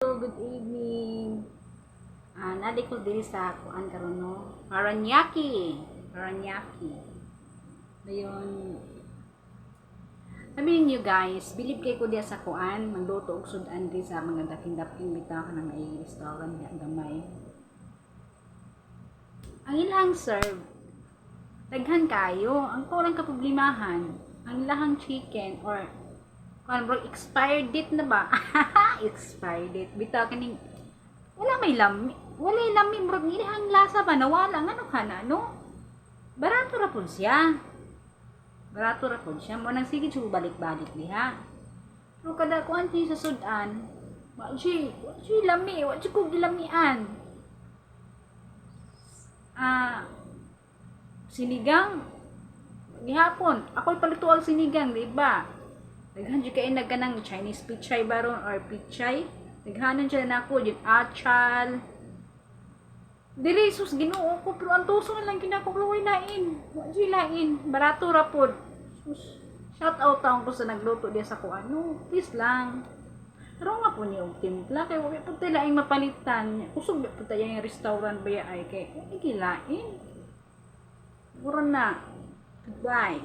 Good evening. Nadi ko diri sa kuan karon no. Paranaque. Dayon. Sabi niyo guys, bilib kay ko diya sa kuan, magluto og sudan di sa mga daping-daping bitaw kanang may restaurant niya gamay. Ang ilang serve daghan kayo. Ang kulang ka problemahan, ang ilahang chicken or kuan bro expired date na ba? Expired date. Bitaw kaning wala may lami. Wala lami bro, ilahang lasa ba nawala ngano kana no? Barato ra pud siya. Mo nang sige siya balik-balik diha. Pero kada kuan siya sa sudan, wa siya lami, wa siya kog gilamian. Sinigang gihapon, ako'y palutuang sinigang, di ba? Daghan jud kay nagkanang Chinese pichay baron or pichay. Daghanan siya nako yung achal. Dili sus Ginoo ko pero ang tuso na lang kinakuluoy lain. Wa jud lain, barato ra pod. Sus, shout out taon ko sa nagluto diya sa kuan. No, please lang. Pero nga po niya og timpla kay wa pud tay laing mapalitan. Kusog ba pud tay yung restaurant ba ay kay gilain. Mura na. Goodbye.